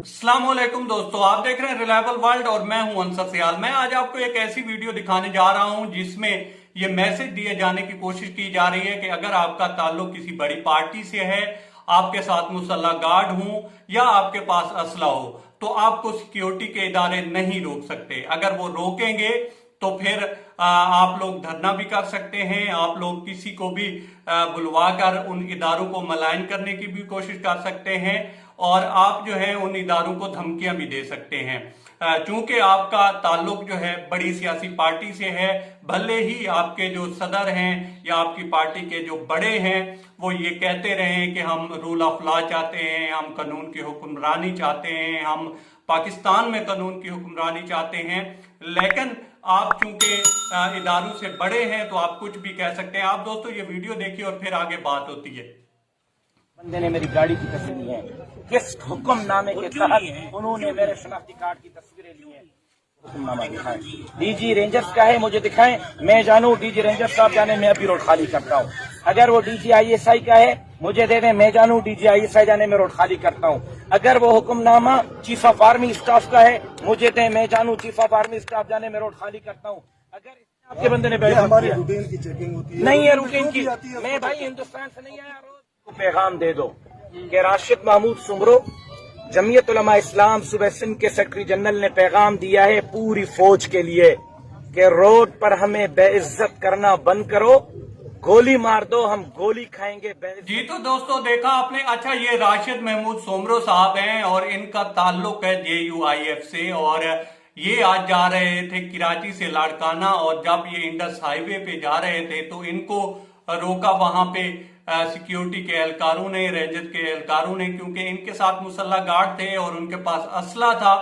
अस्सलामुअलैकुम दोस्तों, आप देख रहे हैं रिलायबल वर्ल्ड और मैं हूं अंसर सियाल। मैं आज आपको एक ऐसी वीडियो दिखाने जा रहा हूं जिसमें ये मैसेज दिए जाने की कोशिश की जा रही है कि अगर आपका ताल्लुक किसी बड़ी पार्टी से है, आपके साथ मुसल्ला गार्ड हो या आपके पास असला हो, तो आपको सिक्योरिटी के इदारे नहीं रोक सकते। अगर वो रोकेंगे तो फिर आप लोग धरना भी कर सकते हैं, आप लोग किसी को भी बुलवाकर उन इदारों को मलाइन करने की भी कोशिश कर सकते हैं और आप जो है उन इदारों को धमकियां भी दे सकते हैं। चूंकि आपका ताल्लुक जो है बड़ी सियासी पार्टी से है, भले ही आपके जो सदर हैं या आपकी पार्टी के जो बड़े हैं वो ये कहते रहे कि हम रूल ऑफ लॉ चाहते हैं, हम कानून की हुक्मरानी चाहते हैं, हम पाकिस्तान में कानून की हुक्मरानी चाहते हैं, लेकिन आप चूंकि इदारों से बड़े हैं तो आप कुछ भी कह सकते हैं। आप दोस्तों ये वीडियो देखिए और फिर आगे बात होती है। बंदे ने मेरी गाड़ी की तस्वीरें ली है, किस हुक्मनामे के तहत उन्होंने मेरे शनाख्ती कार्ड की तस्वीरें ली हैं, हुक्मनामा दिखाएं। डीजी रेंजर्स का है, मुझे दिखाएं, मैं जानूं। डीजी रेंजर्स साहब जाने मैं अभी रोड खाली करता हूं। अगर वो डीजी आईएसआई का है मुझे दे दें, मैं जानूं। डीजी आईएसआई जाने मैं रोड खाली करता हूं। अगर वो hukamnama chief of army staff का है मुझे दें, मैं जानूं। चीफ ऑफ आर्मी स्टाफ जाने मैं रोड खाली करता हूं। अगर आपके बंदे ने हमारी रूटीन की चेकिंग होती है, नहीं है रूटीन की, मैं भाई हिंदुस्तान से नहीं आया। रोज पैगाम दे दो कि राशिद महमूद सुमरो जमीयत उलमा इस्लाम सूबे सिंध के सेक्रेटरी जनरल ने पैगाम दिया है पूरी फौज के लिए कि रोड पर हमें बेइज्जत करना बंद करो, गोली मार दो, हम गोली खाएंगे। जी तो दोस्तों देखा आपने। अच्छा, ये राशिद महमूद सोमरो साहब हैं और इनका ताल्लुक है JUIF से और ये आज जा रहे थे कराची से लाड़काना और जब ये इंडस हाईवे पे जा रहे थे तो इनको रोका वहां पे सिक्योरिटी के एहलकारों ने, रेंजर के एहलकारों ने, क्योंकि इनके साथ मुसल्ला गार्ड थे और उनके पास असला था।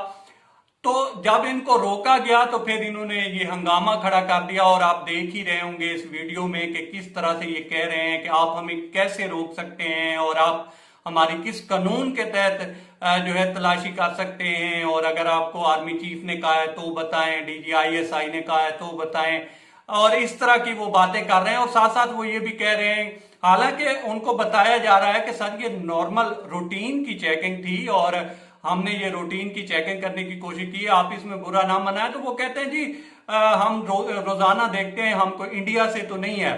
तो जब इनको रोका गया तो फिर इन्होंने ये हंगामा खड़ा कर दिया और आप देख ही रहे होंगे इस वीडियो में कि किस तरह से ये कह रहे हैं कि आप हमें कैसे रोक सकते हैं और आप हमारी किस कानून के तहत जो है तलाशी कर सकते हैं, और अगर आपको आर्मी चीफ ने कहा है तो बताएं, DG ISI ने कहा है तो बताएं, और इस तरह की वो बातें कर रहे हैं। और साथ साथ वो ये भी कह रहे हैं, हालांकि उनको बताया जा रहा है कि सर ये नॉर्मल रूटीन की चेकिंग थी और हमने ये रूटीन की चेकिंग करने की कोशिश की है, आप इसमें बुरा ना मनाएं। तो वो कहते हैं जी हम रोजाना देखते हैं, हमको इंडिया से तो नहीं है।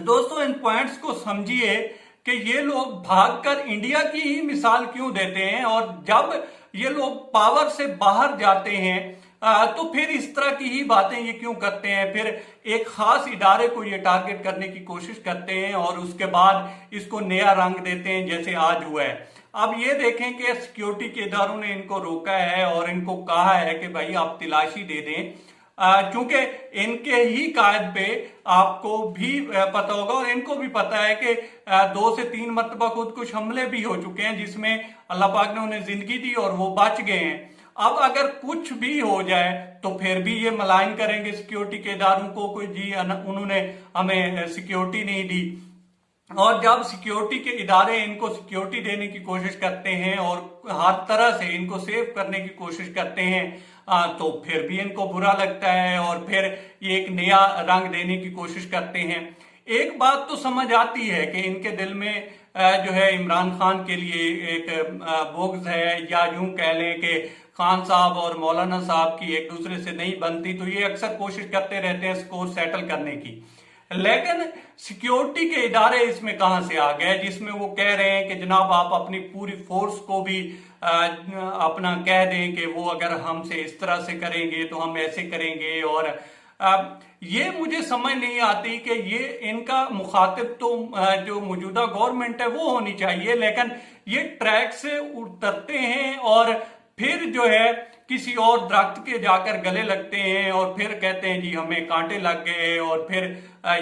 दोस्तों इन पॉइंट्स को समझिए कि ये लोग भागकर इंडिया की ही मिसाल क्यों देते हैं और जब ये लोग पावर से बाहर जाते हैं तो फिर इस तरह की ही बातें ये क्यों करते हैं, फिर एक खास इदारे को ये टारगेट करने की कोशिश करते हैं और उसके बाद इसको नया रंग देते हैं जैसे आज हुआ है। अब ये देखें कि सिक्योरिटी के इदारों ने इनको रोका है और इनको कहा है कि भाई आप तलाशी दे दें, क्योंकि इनके ही कायद पे आपको भी पता होगा और इनको भी पता है कि 2 से 3 मरतबा खुद कुछ हमले भी हो चुके हैं जिसमें अल्लाह पाक ने उन्हें जिंदगी दी और वो बच गए हैं। अब अगर कुछ भी हो जाए तो फिर भी ये मलाइन करेंगे सिक्योरिटी के इदारों को, कोई जी उन्होंने हमें सिक्योरिटी नहीं दी। और जब सिक्योरिटी के इदारे इनको सिक्योरिटी देने की कोशिश करते हैं और हर तरह से इनको सेव करने की कोशिश करते हैं तो फिर भी इनको बुरा लगता है और फिर ये एक नया रंग देने की कोशिश करते हैं। एक बात तो समझ आती है कि इनके दिल में जो है इमरान खान के लिए एक बोग्ज है, या यूं कह लें कि खान साहब और मौलाना साहब की एक दूसरे से नहीं बनती, तो ये अक्सर कोशिश करते रहते हैं स्कोर सेटल करने की। लेकिन सिक्योरिटी के इदारे इसमें कहां से आ गए जिसमें वो कह रहे हैं कि जनाब आप अपनी पूरी फोर्स को भी अपना कह दें कि वो अगर हमसे इस तरह से करेंगे तो हम ऐसे करेंगे। और ये मुझे समझ नहीं आती कि ये इनका मुखातिब तो जो मौजूदा गवर्नमेंट है वो होनी चाहिए, लेकिन ये ट्रैक से उतरते हैं और फिर जो है किसी और दरख्त के जाकर गले लगते हैं और फिर कहते हैं जी हमें कांटे लग गए और फिर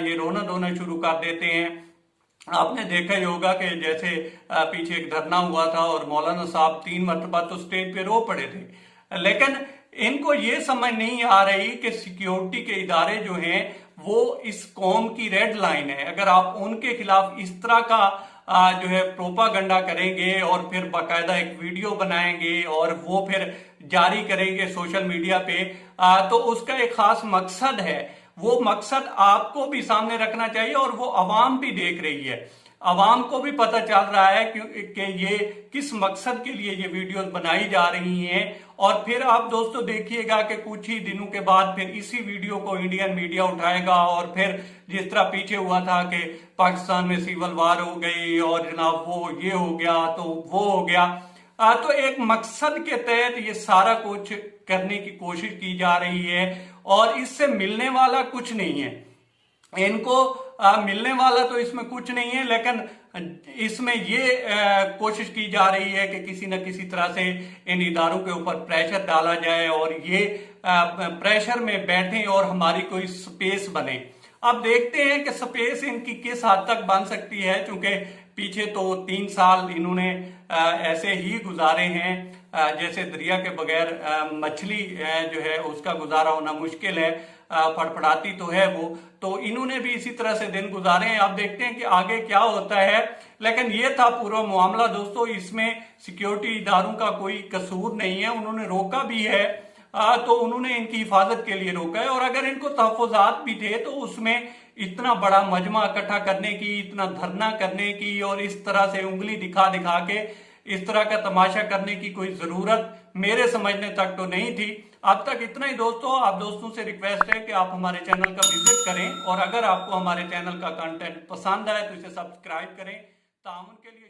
ये रोना धोना शुरू कर देते हैं। आपने देखा ही होगा कि जैसे पीछे एक धरना हुआ था और मौलाना साहब 3 मरतबा तो स्टेज पे रो पड़े थे, लेकिन इनको ये समझ नहीं आ रही कि सिक्योरिटी के इदारे जो हैं वो इस कौम की रेड लाइन है। अगर आप उनके खिलाफ इस तरह का जो है प्रोपागंडा करेंगे और फिर बाकायदा एक वीडियो बनाएंगे और वो फिर जारी करेंगे सोशल मीडिया पे, तो उसका एक खास मकसद है। वो मकसद आपको भी सामने रखना चाहिए और वो अवाम भी देख रही है। आवाम को भी पता चल रहा है कि ये किस मकसद के लिए ये वीडियोस बनाई जा रही हैं। और फिर आप दोस्तों देखिएगा कि कुछ ही दिनों के बाद फिर इसी वीडियो को इंडियन मीडिया उठाएगा और फिर जिस तरह पीछे हुआ था कि पाकिस्तान में सिविल वार हो गई और जनाब वो ये हो गया तो वो हो गया, तो एक मकसद के तहत ये सारा कुछ करने की कोशिश की जा रही है और इससे मिलने वाला कुछ नहीं है। इनको मिलने वाला तो इसमें कुछ नहीं है, लेकिन इसमें ये कोशिश की जा रही है कि किसी न किसी तरह से इन इदारों के ऊपर प्रेशर डाला जाए और ये प्रेशर में बैठें और हमारी कोई स्पेस बने। अब देखते हैं कि स्पेस इनकी किस हद तक बन सकती है, क्योंकि पीछे तो 3 साल इन्होंने ऐसे ही गुजारे हैं जैसे दरिया के बगैर मछली जो है उसका गुजारा होना मुश्किल है, फड़फड़ाती तो है वो, तो इन्होंने भी इसी तरह से दिन गुजारे हैं। अब देखते हैं कि आगे क्या होता है, लेकिन ये था पूरा मामला दोस्तों। इसमें सिक्योरिटी इदारों का कोई कसूर नहीं है, उन्होंने रोका भी है तो उन्होंने इनकी हिफाजत के लिए रोका है। और अगर इनको तहफ़्फ़ुज़ात भी थे तो उसमें इतना बड़ा मजमा इकट्ठा करने की, इतना धरना करने की और इस तरह से उंगली दिखा दिखा के इस तरह का तमाशा करने की कोई जरूरत मेरे समझने तक तो नहीं थी। अब तक इतना ही दोस्तों। आप दोस्तों से रिक्वेस्ट है कि आप हमारे चैनल का विजिट करें और अगर आपको हमारे चैनल का कंटेंट पसंद आए तो इसे सब्सक्राइब करें। ताउन के लिए